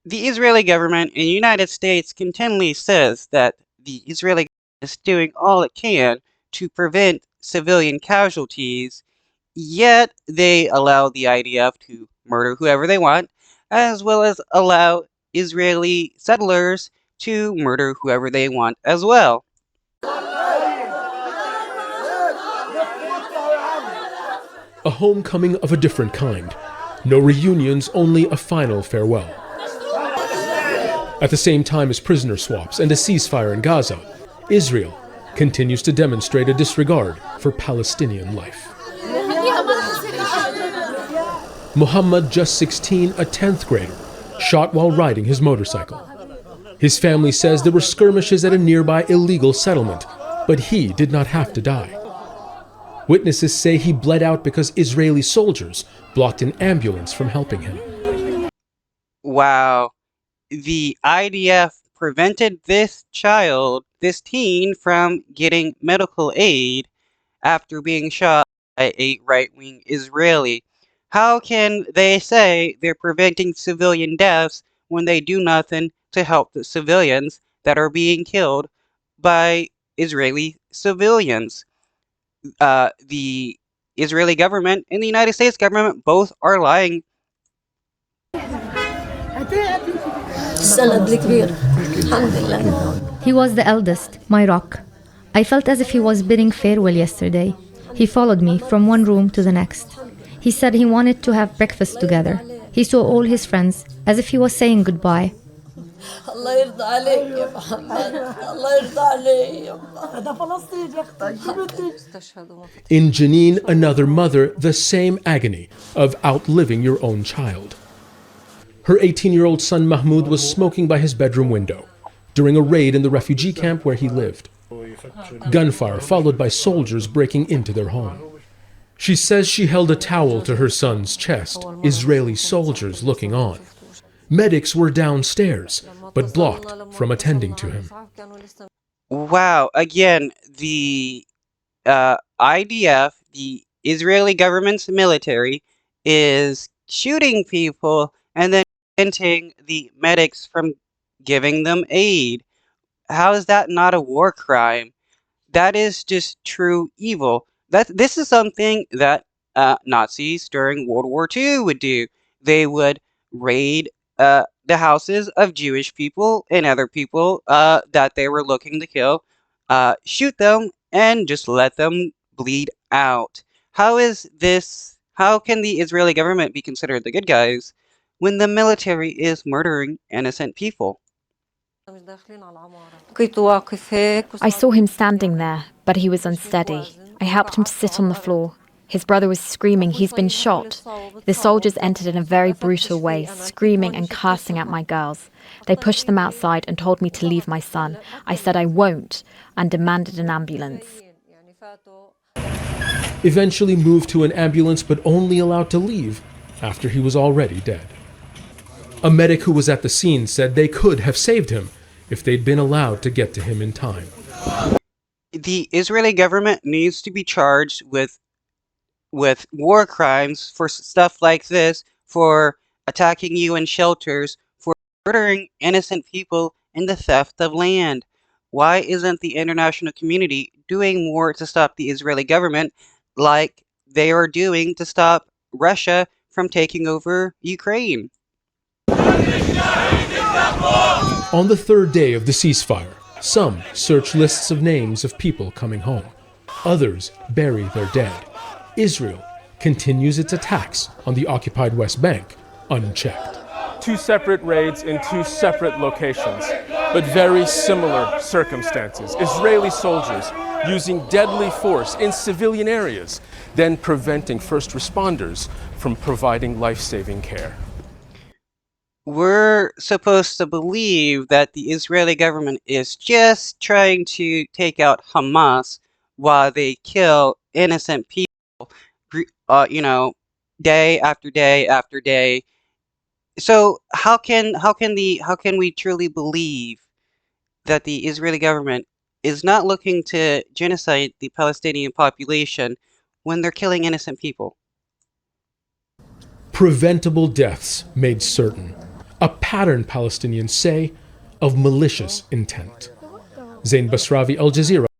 The Israeli government in the United States continually says that the Israeli government is doing all it can to prevent civilian casualties, yet they allow the IDF to murder whoever they want, as well as allow Israeli settlers to murder whoever they want as well. A homecoming of a different kind. No reunions, only a final farewell. At the same time as prisoner swaps and a ceasefire in Gaza, Israel continues to demonstrate a disregard for Palestinian life. Muhammad, just 16, a 10th grader, shot while riding his motorcycle. His family says there were skirmishes at a nearby illegal settlement, but he did not have to die. Witnesses say he bled out because Israeli soldiers blocked an ambulance from helping him. Wow. The IDF prevented this teen, from getting medical aid after being shot by a right-wing Israeli. How can they say they're preventing civilian deaths when they do nothing to help the civilians that are being killed by Israeli civilians? The Israeli government and the United States government both are lying. He was the eldest, my rock. I felt as if he was bidding farewell yesterday. He followed me from one room to the next. He said he wanted to have breakfast together. He saw all his friends, as if he was saying goodbye. In Jenin, another mother, the same agony of outliving your own child. Her 18-year-old son Mahmoud was smoking by his bedroom window during a raid in the refugee camp where he lived. Gunfire followed by soldiers breaking into their home. She says she held a towel to her son's chest, Israeli soldiers looking on. Medics were downstairs, but blocked from attending to him. Wow, again, the IDF, the Israeli government's military, is shooting people and then preventing the medics from giving them aid. How is that not a war crime? That is just true evil. This is something that Nazis during World War II would do. They would raid the houses of Jewish people and other people that they were looking to kill, shoot them, and just let them bleed out. How can the Israeli government be considered the good guys when the military is murdering innocent people? I saw him standing there, but he was unsteady. I helped him to sit on the floor. His brother was screaming, "He's been shot." The soldiers entered in a very brutal way, screaming and cursing at my girls. They pushed them outside and told me to leave my son. I said I won't, and demanded an ambulance. Eventually moved to an ambulance, but only allowed to leave after he was already dead. A medic who was at the scene said they could have saved him if they'd been allowed to get to him in time. The Israeli government needs to be charged with war crimes for stuff like this, for attacking UN shelters, for murdering innocent people, and the theft of land. Why isn't the international community doing more to stop the Israeli government like they are doing to stop Russia from taking over Ukraine? On the third day of the ceasefire, some search lists of names of people coming home. Others bury their dead. Israel continues its attacks on the occupied West Bank unchecked. Two separate raids in two separate locations, but very similar circumstances. Israeli soldiers using deadly force in civilian areas, then preventing first responders from providing life-saving care. We're supposed to believe that the Israeli government is just trying to take out Hamas while they kill innocent people, day after day after day. So how can we truly believe that the Israeli government is not looking to genocide the Palestinian population when they're killing innocent people? Preventable deaths made certain. a pattern, Palestinians say, of malicious intent. Zain Basravi, Al Jazeera.